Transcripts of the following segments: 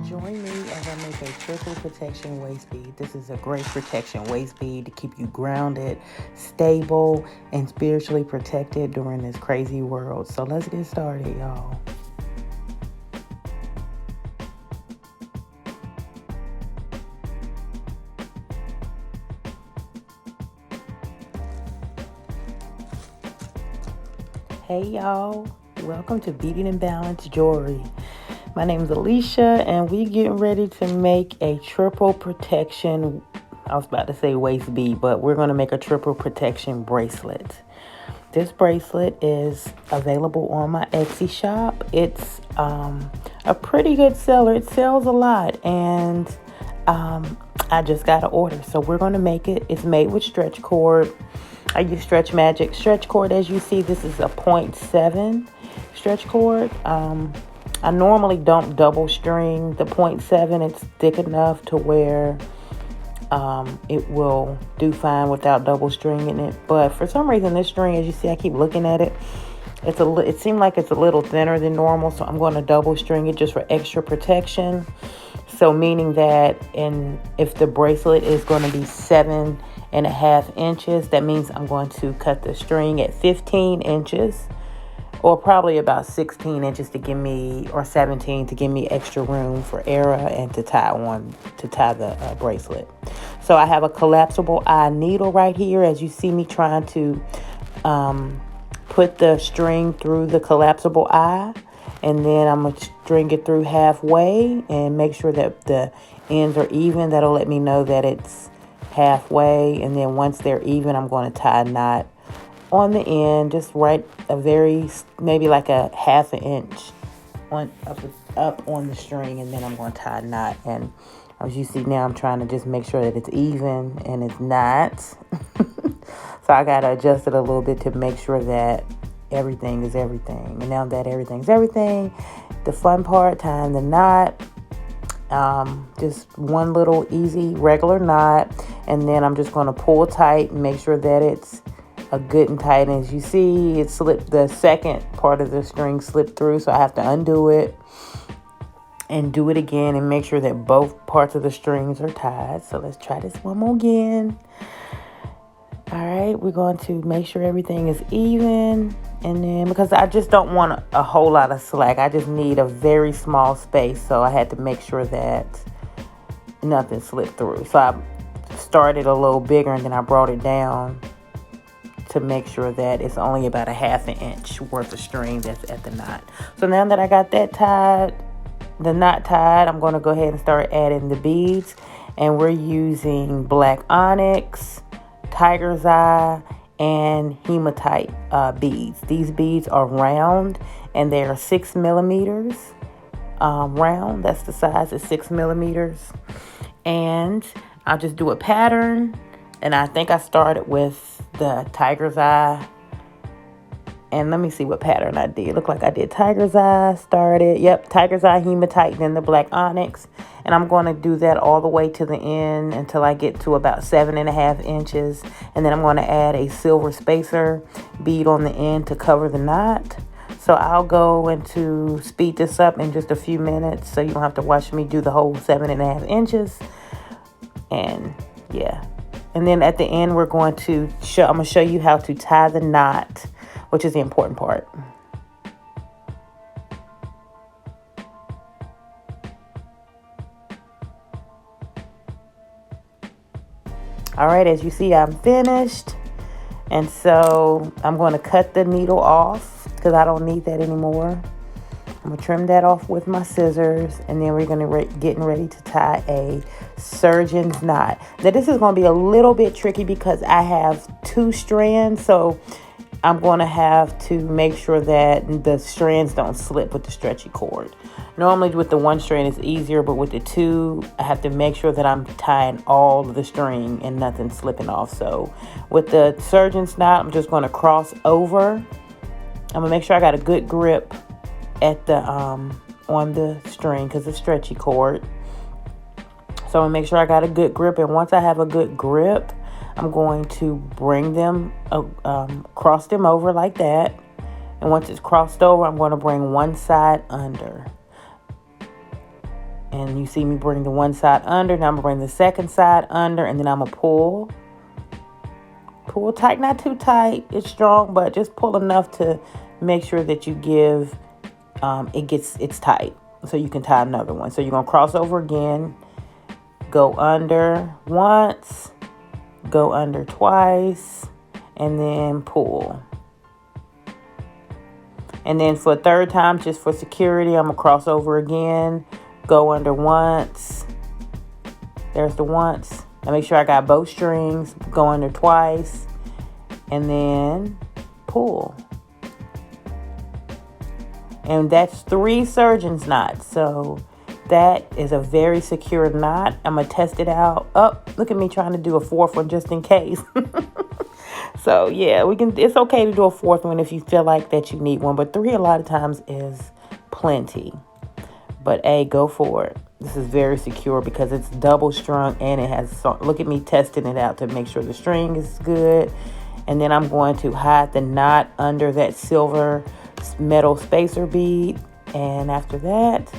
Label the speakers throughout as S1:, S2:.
S1: Join me as I make a triple protection waist bead. This is a great protection waist bead to keep you grounded, stable, and spiritually protected during this crazy world. So let's get started, y'all. Hey, y'all. Welcome to Beading and Balance Jewelry. My name is Alicia, and we getting ready to make a triple protection. I was about to say waist bead, but we're going to make a triple protection bracelet. This bracelet is available on my Etsy shop. It's a pretty good seller. It sells a lot, and I just got an order, so we're going to make it. It's made with stretch cord. I use Stretch Magic stretch cord. As you see, this is a 0.7 stretch cord. I normally don't double string the 0.7. It's thick enough to where it will do fine without double stringing it. But for some reason, this string, as you see, I keep looking at it. It seems like it's a little thinner than normal, so I'm going to double string it just for extra protection. So meaning that if the bracelet is going to be 7.5 inches, that means I'm going to cut the string at 15 inches. Or probably about 16 inches to give me, or 17 to give me extra room for error and to tie the bracelet. So I have a collapsible eye needle right here, as you see me trying to put the string through the collapsible eye, and then I'm gonna string it through halfway and make sure that the ends are even. That'll let me know that it's halfway, and then once they're even, I'm going to tie a knot on the end, just right maybe like a half an inch up on the string, and then I'm going to tie a knot. And as you see now, I'm trying to just make sure that it's even, and it's not. So I got to adjust it a little bit to make sure that everything is everything. And now that everything's everything, the fun part, tying the knot. Just one little easy regular knot, and then I'm just going to pull tight and make sure that it's a good and tight. And as you see, it slipped, the second part of the string slipped through, so I have to undo it and do it again and make sure that both parts of the strings are tied. So let's try this one more again. All right, we're going to make sure everything is even, and then because I just don't want a whole lot of slack, I just need a very small space, so I had to make sure that nothing slipped through. So I started a little bigger, and then I brought it down to make sure that it's only about a half an inch worth of string that's at the knot. So now that I got that the knot tied, I'm going to go ahead and start adding the beads. And we're using Black Onyx, Tiger's Eye, and Hematite beads. These beads are round, and they are 6 millimeters round. That's the size, is 6 millimeters. And I'll just do a pattern. And I think I started with the Tiger's Eye. And let me see what pattern I did. Look like I did Tiger's Eye, started. Yep, Tiger's Eye, Hematite, then the Black Onyx. And I'm going to do that all the way to the end until I get to about 7.5 inches. And then I'm going to add a silver spacer bead on the end to cover the knot. So I'll go into speed this up in just a few minutes, so you don't have to watch me do the whole 7.5 inches. And yeah. And then at the end, I'm going to show you how to tie the knot, which is the important part. All right, as you see, I'm finished. And so I'm going to cut the needle off because I don't need that anymore. I'm going to trim that off with my scissors, and then we're going to getting ready to tie a surgeon's knot. Now this is going to be a little bit tricky because I have 2 strands, so I'm going to have to make sure that the strands don't slip with the stretchy cord. Normally with the 1 strand it's easier, but with the 2, I have to make sure that I'm tying all of the string and nothing slipping off. So with the surgeon's knot, I'm just going to cross over. I'm going to make sure I got a good grip at the on the string because it's stretchy cord. So I'm gonna make sure I got a good grip, and once I have a good grip, I'm going to bring them cross them over like that, And once it's crossed over, I'm going to bring one side under. And you see me bring the one side under. Now I'm going to bring the second side under, and then I'm going to pull. Pull tight, not too tight. It's strong, but just pull enough to make sure that you give, it's tight. So you can tie another one. So you're going to cross over again. Go under once. Go under twice. And then pull. And then for a third time, just for security, I'm going to cross over again. Go under once. There's the once. Now make sure I got both strings. Go under twice. And then pull. And that's 3 surgeon's knots. So that is a very secure knot. I'm going to test it out. Oh, look at me trying to do a 4th one just in case. So yeah, it's okay to do a 4th one if you feel like that you need one. But 3 a lot of times is plenty. But hey, go for it. This is very secure because it's double strung and it has, look at me testing it out to make sure the string is good. And then I'm going to hide the knot under that silver metal spacer bead. And after that,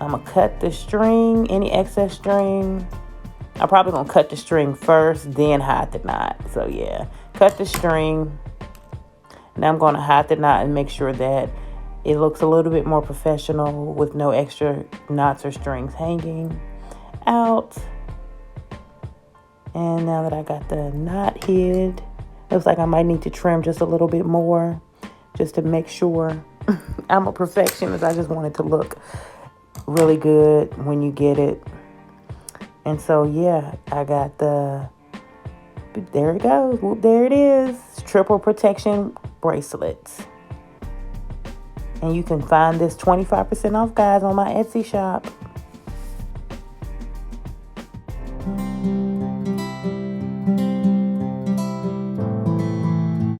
S1: I'm going to cut the string, any excess string. I'm probably going to cut the string first, then hide the knot. So yeah, cut the string. Now I'm going to hide the knot and make sure that it looks a little bit more professional with no extra knots or strings hanging out. And now that I got the knot hid, looks like I might need to trim just a little bit more just to make sure. I'm a perfectionist. I just want it to look really good when you get it. And so, yeah, I got there it goes. Whoop, there it is. Triple protection bracelets. And you can find this 25% off, guys, on my Etsy shop.